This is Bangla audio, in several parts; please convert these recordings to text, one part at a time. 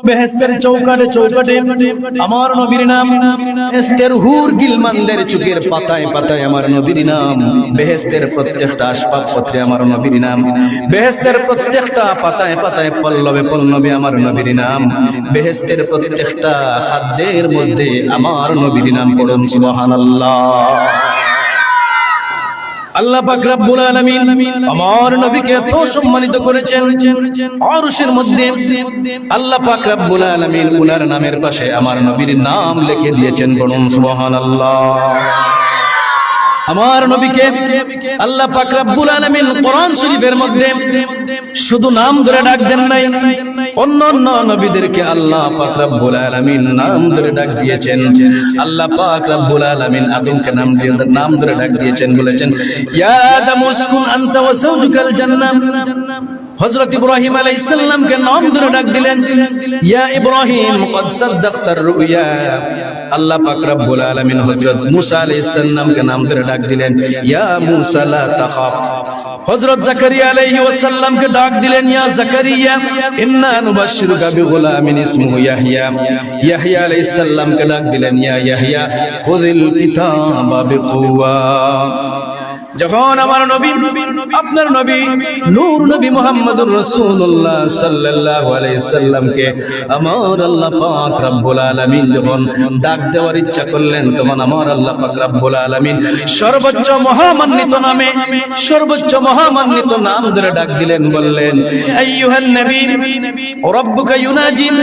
বেহেশতের চৌকাঠে চৌকাঠে আমার নবীর নাম, বেহেশতের হুর গিলমানদের চোখের পাতায় পাতায় আমার নবীর নাম, বেহেশতের প্রত্যেকটা আসবাবপত্রে আমার নবীর নাম, বেহেশতের প্রত্যেকটা পাতায় পাতায় পল্লবে পল্লবে আমার নবীর নাম, বেহেশতের প্রত্যেকটা খাদ্যের মধ্যে আমার নবীর নাম। পড়ুন সুবহানাল্লাহ। আল্লাহ পাক রব্বুল আলামিন আমার নবীকে এত সম্মানিত করেছেন, আরশের মধ্যে আল্লাহ পাক রব্বুল আলামিন উনার নামের পাশে আমার নবীর নাম লিখে দিয়েছেন। বলুন সুবহানাল্লাহ। আমার নবীকে আল্লাহ পাক রব্বুল আলামিন কোরআন শরীফের মধ্যে শুধু নাম ধরে ডাক দেন নাই, অন্যান্য নবীদেরকে আল্লাহ পাক রব্বুল আলামিন নাম ধরে ডাক দিয়েছেন। আল্লাহ পাক রব্বুল আলামিন আদমকে নাম ধরে ডাক দিয়েছেন, বলেছেন ইয়া আদম উসকুন আনতা ওয়া যাওজুকাল জান্নাহ। হযরত ইব্রাহিম আলাইহিস সালামকে নাম ধরে ডাক দিলেন ইয়া ইব্রাহিম ক্বাদ সাদ্দাকতার রুয়া। আল্লাহ পাক রব্বুল আলামিন হযরত মুসা আলাইহিস সালামকে নাম ধরে ডাক দিলেন ইয়া মুসা লা তাখাফ। হযরত জাকারিয়া আলাইহিস সালামকে ডাক দিলেন ইয়া জাকারিয়া ইন্না নুবাশশিরুকা বিগুলামিন ইসমুহু ইয়াহইয়া। ইয়াহইয়া আলাইহিস সালামকে ডাক দিলেন ইয়া ইয়াহইয়া খুযিল কিতাবা বিকুওয়া। যখন আমার নবী, আপনার নবী নূর নবী মুহাম্মদুর রাসূলুল্লাহ সাল্লাল্লাহু আলাইহি সাল্লামকে আমার আল্লাহ পাক রব্বুল আলামিন যখন ডাক দেওয়ার ইচ্ছা করলেন, তখন আমার আল্লাহ পাক রব্বুল আলামিন সর্বোচ্চ মহামান্বিত নামে, সর্বোচ্চ মহামান্বিত নাম ধরে ডাক দিলেন, বললেন আইয়ুহান নবী রাব্বুকা ইউনাজিন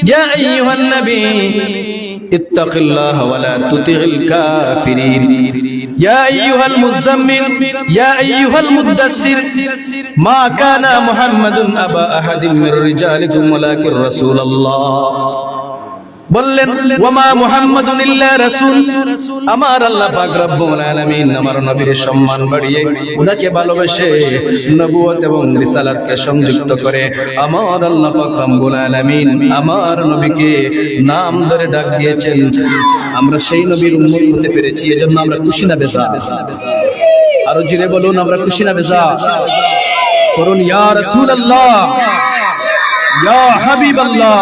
ইয়া আইয়ুহান নবী ইত্তাকিল্লাহ ওয়া লা তুতি'ল কাফিরিন ইয়া আইয়ুহাল মুযাম্মিল ইয়া আইয়ুহাল মুদ্দাসসির মা কানা মুহাম্মাদুন আবা আহাদিন মির রিজালিকুম ওয়ালাকিন রাসূলুল্লাহ। বললেন ওয়ামা মুহাম্মাদুন ইল্লা রাসূল। আমার আল্লাহ পাক রব্বুল আলামিন আমার নবীর সম্মান বাড়িয়ে উনাকে ভালোবেসে নবুয়ত এবং রিসালাতকে সংযুক্ত করে আমার আল্লাহ পাক রব্বুল আলামিন আমার নবীকে নাম ধরে ডাক দিয়েছেন। আমরা সেই নবীর উম্মত হতে পেরেছি, এজন্য আমরা খুশি না বেজার? আরো জোরে বলুন, আমরা খুশি না বেজার? করুন ইয়া রাসূলুল্লাহ, ইয়া হাবিবাল্লাহ।